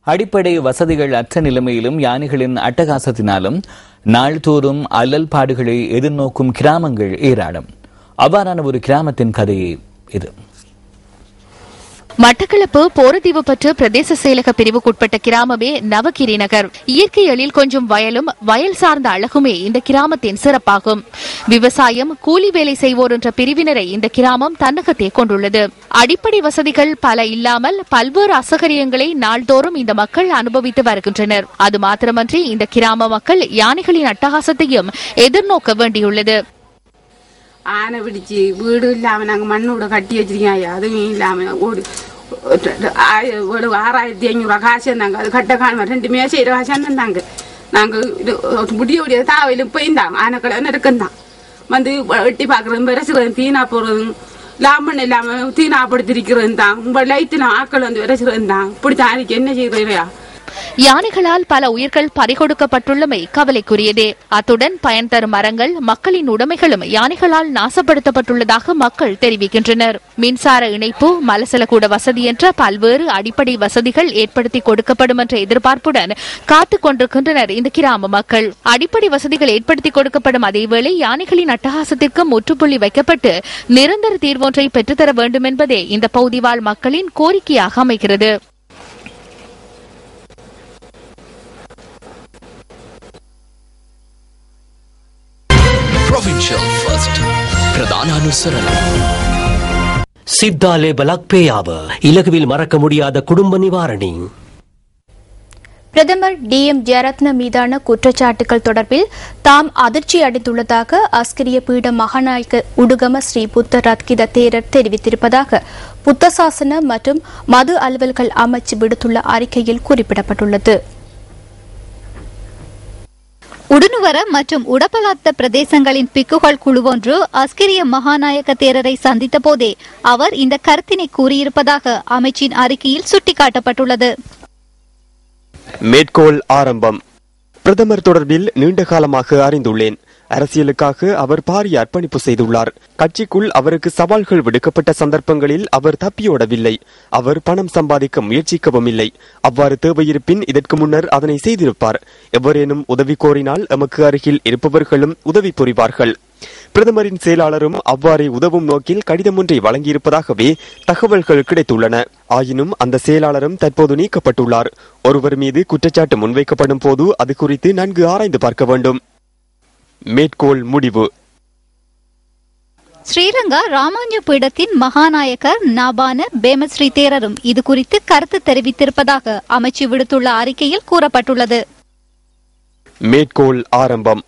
அடிப்படை வசதிகள் அற்ற நிலைமையிலும் யானைகளின் அட்டகாசத்தினாலும் நாள்தோறும் அல்லல் பாடுகளை எதிர்நோக்கும் கிராமங்கள் ஏராளம். அவ்வாறான ஒரு கிராமத்தின் கதையே இது. மட்டக்களப்பு போரதீவு பற்று பிரதேச செயலக பிரிவுக்குட்பட்ட கிராமமே நவகிரி நகர். இயற்கை எழில் கொஞ்சம் வயலும் வயல் சார்ந்த அழகுமே இந்த கிராமத்தின் சிறப்பாகும். விவசாயம், கூலி வேலை செய்வோர் என்ற பிரிவினரை இந்த கிராமம் தன்னகத்தே கொண்டுள்ளது. அடிப்படை வசதிகள் பல இல்லாமல் பல்வேறு அசகரியங்களை நாள்தோறும் இந்த மக்கள் அனுபவித்து வருகின்றனர். அது மாத்திரமன்றி இந்த கிராம மக்கள் யானைகளின் அட்டகாசத்தையும் எதிர்நோக்க வேண்டியுள்ளது. ஆனை பிடிச்சி வீடு இல்லாம நாங்க மண்ணோட கட்டி வச்சிருக்கோம். அதுவும் இல்லாம ஒரு 6500 காசு இருந்தாங்க. அது கட்ட காண 2 மேசை காசு இருந்தாங்க. நாங்க முடிய தாவையிலும் போயிருந்தாங்க. ஆனைக்கடை நெருக்கம்தான் வந்து வெட்டி பாக்குறது, விரைச்சுறது, தீனா போறது, லாபம் இல்லாம தீனாப்படுத்திருக்கிறது தான். உங்க லைத்து ஆக்கள் வந்து விரைச்சுறது தான். இப்படித்தான் அதுக்கு என்ன செய்யறையா? யானைகளால் பல உயிர்கள் பறிகொடுக்கப்பட்டுள்ளமை கவலைக்குரியதே. அத்துடன் பயன் தரும் மரங்கள், மக்களின் உடைமைகளும் யானைகளால் நாசப்படுத்தப்பட்டுள்ளதாக மக்கள் தெரிவிக்கின்றனர். மின்சார இணைப்பு, மலசலக்கூட வசதி என்ற பல்வேறு அடிப்படை வசதிகள் ஏற்படுத்தி கொடுக்கப்படும் என்ற எதிர்பார்ப்புடன் காத்துக் கொண்டிருக்கின்றனர் இந்த கிராம மக்கள். அடிப்படை வசதிகள் ஏற்படுத்தி கொடுக்கப்படும் அதேவேளை யானைகளின் அட்டகாசத்திற்கு முற்றுப்புள்ளி வைக்கப்பட்டு நிரந்தர தீர்வொன்றை பெற்றுத்தர வேண்டும் என்பதே இந்த பகுதி வாழ் மக்களின் கோரிக்கையாக அமைகிறது. சித்தாலே பலக்பேயாவ இலகுவில் மறக்க முடியாத குடும்ப நிவாரணி. பிரதமர் DM ஜெயரத்ன மீதான குற்றச்சாட்டுகள் தொடர்பில் தாம் அதிர்ச்சி அடைந்துள்ளதாக அஸ்கிரிய பீட மகாநாயக்க உடுகம ஸ்ரீ புத்த ரத்கித தேரர் தெரிவித்திருப்பதாக புத்தசாசன மற்றும் மது அலுவல்கள் அமைச்சு விடுத்துள்ள அறிக்கையில் குறிப்பிடப்பட்டுள்ளது. உடுனுவர மற்றும் உடப்பலாத்த பிரதேசங்களின் பிக்குகள் குழுவொன்று அஸ்கிரிய மகாநாயக்க தேரரை சந்தித்த போதே அவர் இந்த கருத்தினை கூறியிருப்பதாக அமைச்சின் அறிக்கையில் சுட்டிக்காட்டப்பட்டுள்ளது. மேற்கோள் ஆரம்பம். பிரதமர் தொடர்பில் நீண்ட காலமாக அறிந்துள்ளேன். அரசியலுக்காக அவர் பாரிய அர்ப்பணிப்பு செய்துள்ளார். கட்சிக்குள் அவருக்கு சவால்கள் விடுக்கப்பட்ட சந்தர்ப்பங்களில் அவர் தப்பியோடவில்லை. அவர் பணம் சம்பாதிக்க முயற்சிக்கவும் இல்லை. அவ்வாறு தேவையிருப்பின் இதற்கு முன்னர் அதனை செய்திருப்பார். எவரேனும் உதவி கோரினால் எமக்கு அருகில் இருப்பவர்களும் உதவி புரிவார்கள். பிரதமரின் செயலாளரும் அவ்வாறே உதவும் நோக்கில் கடிதம் ஒன்றை வழங்கியிருப்பதாகவே தகவல்கள் கிடைத்துள்ளன. ஆயினும் அந்த செயலாளரும் தற்போது நீக்கப்பட்டுள்ளார். ஒருவர் மீது குற்றச்சாட்டு முன்வைக்கப்படும் போது அது குறித்து நன்கு ஆராய்ந்து பார்க்க வேண்டும். மேற்கோள் முடிவு. ஸ்ரீலங்கா ராமாஞ்ச பீடத்தின் மகாநாயக்கர் நாபான பேமஸ்ரீ தேரரும் இது குறித்து கருத்து தெரிவித்திருப்பதாக அமைச்சு விடுத்துள்ள அறிக்கையில் கூறப்பட்டுள்ளது. மேற்கோள் ஆரம்பம்.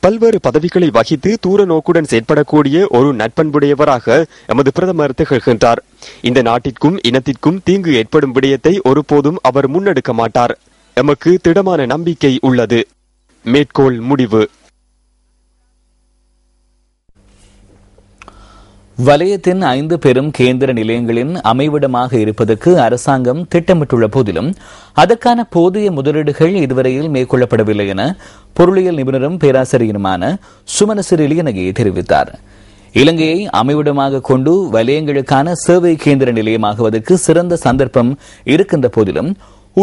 பல்வேறு பதவிகளை வகித்து தூர நோக்குடன் செயற்படக்கூடிய ஒரு நட்பண்புடையவராக எமது பிரதமர் திகழ்கின்றார். இந்த நாட்டிற்கும் இனத்திற்கும் தீங்கு ஏற்படும் விடயத்தை ஒருபோதும் அவர் முன்னெடுக்க மாட்டார். எமக்கு திடமான நம்பிக்கை உள்ளது. மேற்கோள் முடிவு. வலயத்தின் 5 பெரும் கேந்திர நிலையங்களின் அமைவிடமாக இருப்பதற்கு அரசாங்கம் திட்டமிட்டுள்ள போதிலும் அதற்கான போதிய முதலீடுகள் இதுவரையில் மேற்கொள்ளப்படவில்லை என பொருளியல் நிபுணரும் பேராசிரியருமான சுமனசிறி லியனகே தெரிவித்தார். இலங்கையை அமைவிடமாக கொண்டு வலயங்களுக்கான சேவை கேந்திர நிலையமாகுவதற்கு சிறந்த சந்தர்ப்பம் இருக்கின்ற போதிலும்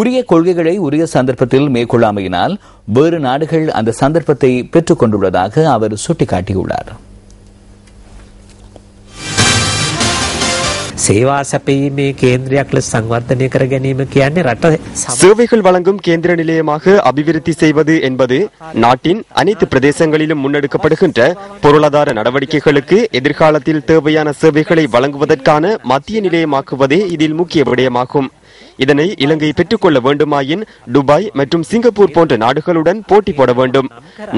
உரிய கொள்கைகளை உரிய சந்தர்ப்பத்தில் மேற்கொள்ளாமையினால் வேறு நாடுகள் அந்த சந்தர்ப்பத்தை பெற்றுக் கொண்டுள்ளதாக அவர் சுட்டிக்காட்டியுள்ளார். சேவைகள் வழங்கும் கேந்திர நிலையமாக அபிவிருத்தி செய்வது என்பது நாட்டின் அனைத்து பிரதேசங்களிலும் முன்னெடுக்கப்படுகின்ற பொருளாதார நடவடிக்கைகளுக்கு எதிர்காலத்தில் தேவையான சேவைகளை வழங்குவதற்கான மத்திய நிலையமாக்குவதே இதில் முக்கிய விடயமாகும். இதனை இலங்கை பெற்றுக்கொள்ள வேண்டுமாயின் துபாய் மற்றும் சிங்கப்பூர் போன்ற நாடுகளுடன் போட்டி போட வேண்டும்.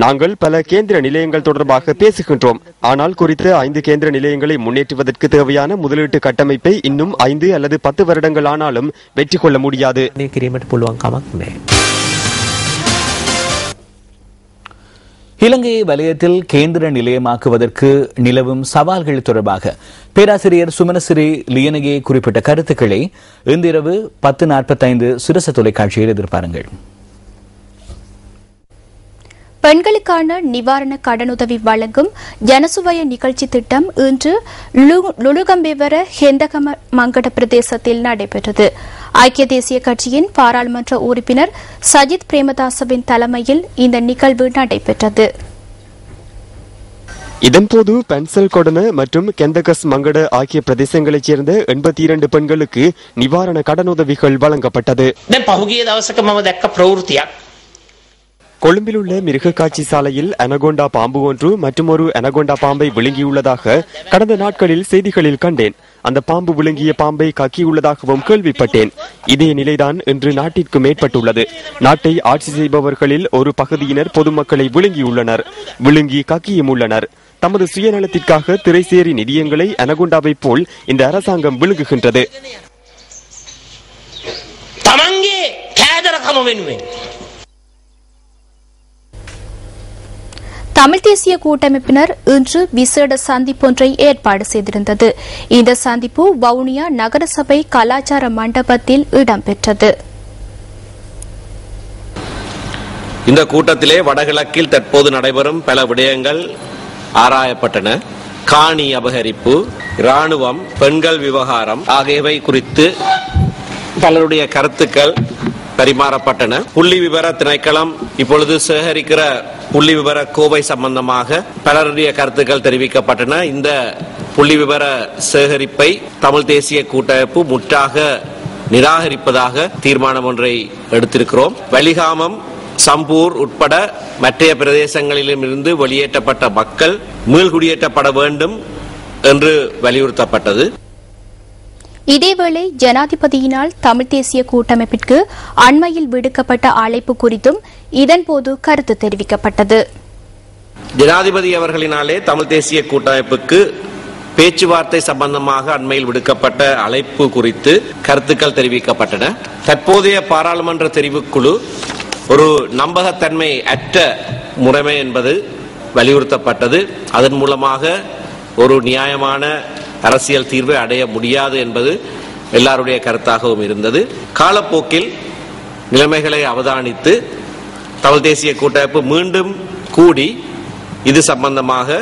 நாங்கள் பல கேந்திர நிலையங்கள் தொடர்பாக பேசுகின்றோம். ஆனால் குறித்த 5 கேந்திர நிலையங்களை முன்னேற்றுவதற்கு தேவையான முதலீட்டு கட்டமைப்பை இன்னும் 5 அல்லது 10 வருடங்கள் ஆனாலும் வெற்றி கொள்ள முடியாது. இலங்கையை வலயத்தில் கேந்திர நிலையமாக்குவதற்கு நிலவும் சவால்கள் தொடர்பாக பேராசிரியர் சுமனசிறி லியனகே குறிப்பிட்ட கருத்துக்களை இன்றிரவு 10:45 சுரச தொலைக்காட்சியில் எதிர்பாருங்கள். பெண்களுக்கான நிவாரண கடனுதவி வழங்கும் ஜனசுவய நிகழ்ச்சி திட்டம் இன்று லுலுகம்பெவர ஹெந்தகம மங்கட பிரதேசத்தில் நடைபெற்றது. ஐக்கிய தேசிய கட்சியின் பாராளுமன்ற உறுப்பினர் சஜித் பிரேமதாசவின் தலைமையில் இந்த நிகழ்வு நடைபெற்றது. இதன்போது பென்சல் கொடன மற்றும் கெந்தகஸ் மங்கட ஆகிய பிரதேசங்களைச் சேர்ந்த 82 பெண்களுக்கு நிவாரண கடனுதவிகள் வழங்கப்பட்டது. கொழும்பில் உள்ள மிருக காட்சி சாலையில் அனகோண்டா பாம்பு ஒன்று மற்றொரு அனகோண்டா பாம்பை விழுங்கியுள்ளதாக கடந்த நாட்களில் செய்திகளில் கண்டேன். அந்த பாம்பு விழுங்கிய பாம்பை கக்கியுள்ளதாகவும் கேள்விப்பட்டேன். இதே நிலைதான் இன்று நாட்டிற்கு மேற்பட்டுள்ளது. நாட்டை ஆட்சி செய்பவர்களில் ஒரு பகுதியினர் பொதுமக்களை விழுங்கியுள்ளனர், விழுங்கி கக்கியும் உள்ளனர். தமது சுயநலத்திற்காக திரைசேரி நிதியங்களை அனகோண்டாவை போல் இந்த அரசாங்கம் விழுங்குகின்றது. தமிழ் தேசிய கூட்டமைப்பினர் இன்று விசேட சந்திப்பொன்றை ஏற்பாடு செய்திருந்தது. இந்த சந்திப்பு வவுனியா நகரசபை கலாச்சார மண்டபத்தில் இடம்பெற்றது. இந்த கூட்டத்திலே வடகிழக்கில் தற்போது நடைபெறும் பல விடயங்கள் ஆராயப்பட்டன. காணி அபகரிப்பு, இராணுவம், பெண்கள் விவகாரம் ஆகியவை குறித்து பலருடைய கருத்துக்கள் பரிமாறப்பட்டன. புள்ளி விவர திணைக்களம் இப்பொழுது சேகரிக்கிற புள்ளி விவர கோவை சம்பந்தமாக பலருடைய கருத்துக்கள் தெரிவிக்கப்பட்டன. இந்த புள்ளி விவர சேகரிப்பை தமிழ் தேசிய கூட்டமைப்பு முற்றாக நிராகரிப்பதாக தீர்மானம் ஒன்றை எடுத்திருக்கிறோம். வலிகாமம், சம்பூர் உட்பட மற்ற பிரதேசங்களிலும் இருந்து வெளியேற்றப்பட்ட மக்கள் மீள்குடியேற்றப்பட வேண்டும் என்று வலியுறுத்தப்பட்டது. இதேவேளை ஜனாதிபதியினால் தமிழ் தேசிய கூட்டமைப்பிற்கு அண்மையில் விடுக்கப்பட்ட அழைப்பு குறித்தும் இதன்போது கருத்து தெரிவிக்கப்பட்டது. ஜனாதிபதி அவர்களினாலே தமிழ் தேசிய கூட்டமைப்புக்கு பேச்சுவார்த்தை சம்பந்தமாக அண்மையில் விடுக்கப்பட்ட அழைப்பு குறித்து கருத்துக்கள் தெரிவிக்கப்பட்டன. தற்போதைய பாராளுமன்ற தெரிவுக்குழு ஒரு நம்பகத்தன்மை அற்ற முறைமை என்பது வலியுறுத்தப்பட்டது. அதன் மூலமாக ஒரு நியாயமான அரசியல் தீர்வை அடைய முடியாது என்பது எல்லாருடைய கருத்தாகவும் இருந்தது. காலப்போக்கில் நிலைமைகளை அவதானித்து தமிழ் தேசிய கூட்டமைப்பு மீண்டும் கூடி இது சம்பந்தமாக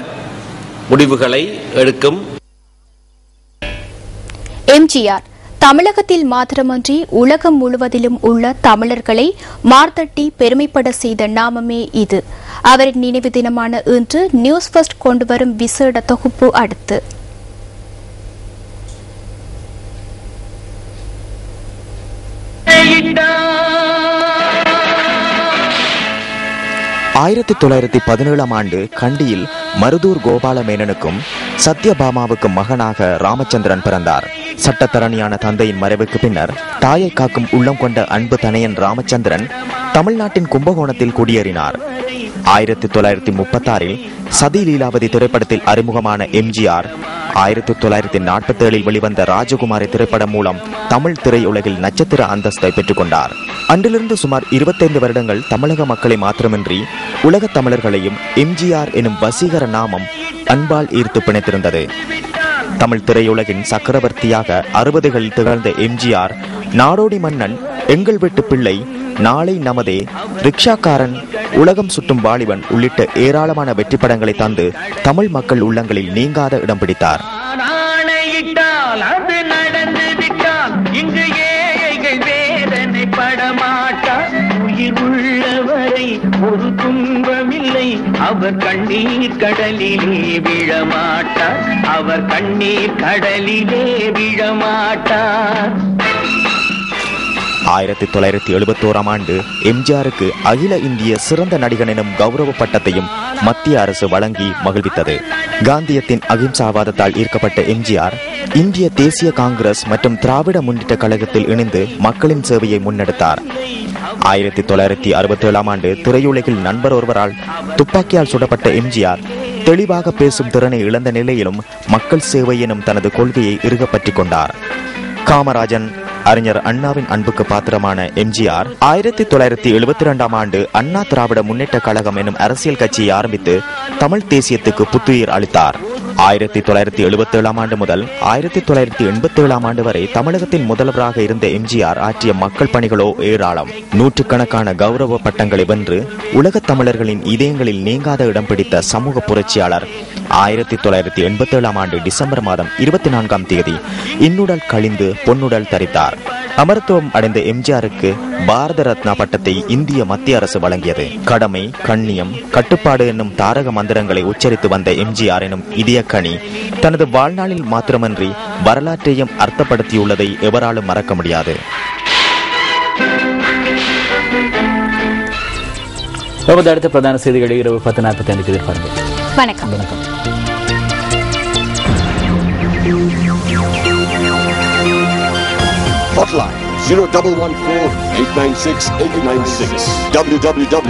முடிவுகளை எடுக்கும். எம்ஜிஆர் தமிழகத்தில் மாத்திரமன்றி உலகம் முழுவதிலும் உள்ள தமிழர்களை மார்த்தட்டி பெருமைப்பட செய்த நாமமே இது. அவரின் நினைவு தினமான இன்று நியூஸ் ஃபர்ஸ்ட் கொண்டுவரும் விசேட தொகுப்பு அடுத்து. ஆயிரத்தி 1917 ஆண்டு கண்டியில் மருதூர் கோபாலமேனனுக்கும் சத்யபாமாவுக்கும் மகனாக ராமச்சந்திரன் பிறந்தார். சட்டத்தரணியான தந்தையின் மறைவுக்கு பின்னர் தாயை காக்கும் உள்ளம் கொண்ட அன்பு தனையன் ராமச்சந்திரன் தமிழ்நாட்டின் கும்பகோணத்தில் குடியேறினார். 1936 சதி லீலாவதி திரைப்படத்தில் அறிமுகமான எம்ஜிஆர் 1947 வெளிவந்த ராஜகுமாரி திரைப்படம் மூலம் தமிழ் திரையுலகில் நட்சத்திர அந்தஸ்தை பெற்றுக் கொண்டார். அன்றிலிருந்து சுமார் 25 வருடங்கள் தமிழக மக்களை மாத்திரமின்றி உலக தமிழர்களையும் எம்ஜிஆர் எனும் வசீகர நாமம் அன்பால் ஈர்த்து பிணைத்திருந்தது. தமிழ் திரையுலகின் சக்கரவர்த்தியாக 60களில் திகழ்ந்த எம்ஜிஆர் நாடோடி மன்னன், எங்கள் வீட்டு பிள்ளை, நாளை நமதே, ரிக்ஷாக்காரன், உலகம் சுற்றும் வாலிபன் உள்ளிட்ட ஏராளமான வெற்றி படங்களை தந்து தமிழ் மக்கள் உள்ளங்களில் நீங்காத இடம் பிடித்தார். ஒரு துன்பமில்லை, அவர் கண்ணீர் கடலிலே விழமாட்டார், அவர் கண்ணீர் கடலிலே விழமாட்டார். 1971 ஆண்டு எம்ஜிஆருக்கு அகில இந்திய சிறந்த நடிகன் எனும் கௌரவ பட்டத்தையும் மத்திய அரசு வழங்கி மகிழ்வித்தது. காந்தியத்தின் அகிம்சாவாதத்தால் ஈர்க்கப்பட்ட எம்ஜிஆர் இந்திய தேசிய காங்கிரஸ் மற்றும் திராவிட முன்னேற்ற கழகத்தில் இணைந்து மக்களின் சேவையை முன்னெடுத்தார். 1967 ஆண்டு திரையுலகில் நண்பர் ஒருவரால் துப்பாக்கியால் சுடப்பட்ட எம்ஜிஆர் தெளிவாக பேசும் திறனை இழந்த நிலையிலும் மக்கள் சேவை எனும் தனது கொள்கையை இறுக பற்றிக் கொண்டார். காமராஜன், அறிஞர் அண்ணாவின் அன்புக்கு பாத்திரமான எம்ஜிஆர் 1972 ஆண்டு அண்ணா திராவிட முன்னேற்ற கழகம் எனும் அரசியல் கட்சியை ஆரம்பித்து தமிழ் தேசியத்துக்கு புத்துயிர் அளித்தார். 1977 ஆண்டு முதல் 1987 ஆண்டு வரை தமிழகத்தின் முதல்வராக இருந்த எம்ஜிஆர் ஆற்றிய மக்கள் பணிகளோ ஏராளம். நூற்றுக்கணக்கான கௌரவ பட்டங்களை வென்று உலகத் தமிழர்களின் இதயங்களில் நீங்காத இடம் பிடித்த சமூக புரட்சியாளர் 1987 ஆண்டு டிசம்பர் மாதம் 24ஆம் தேதி இன்னுடல் கழிந்து பொன்னுடல் தரித்தார். அமரத்துவம் அடைந்த எம்ஜிஆருக்கு பாரத ரத்னா பட்டத்தை இந்திய மத்திய அரசு வழங்கியது. கடமை, கண்ணியம், கட்டுப்பாடு என்னும் தாரக மந்திரங்களை உச்சரித்து வந்த எம்ஜிஆர் எனும் இதயக்கனி தனது வாழ்நாளில் மாத்திரமன்றி வரலாற்றையும் அர்த்தப்படுத்தியுள்ளதை எவராலும் மறக்க முடியாது. அடுத்த பிரதான செய்திகளை இரவு 10:45 எதிர்பார்க்கிறேன். வணக்கம். Hotline 0114 896 896 www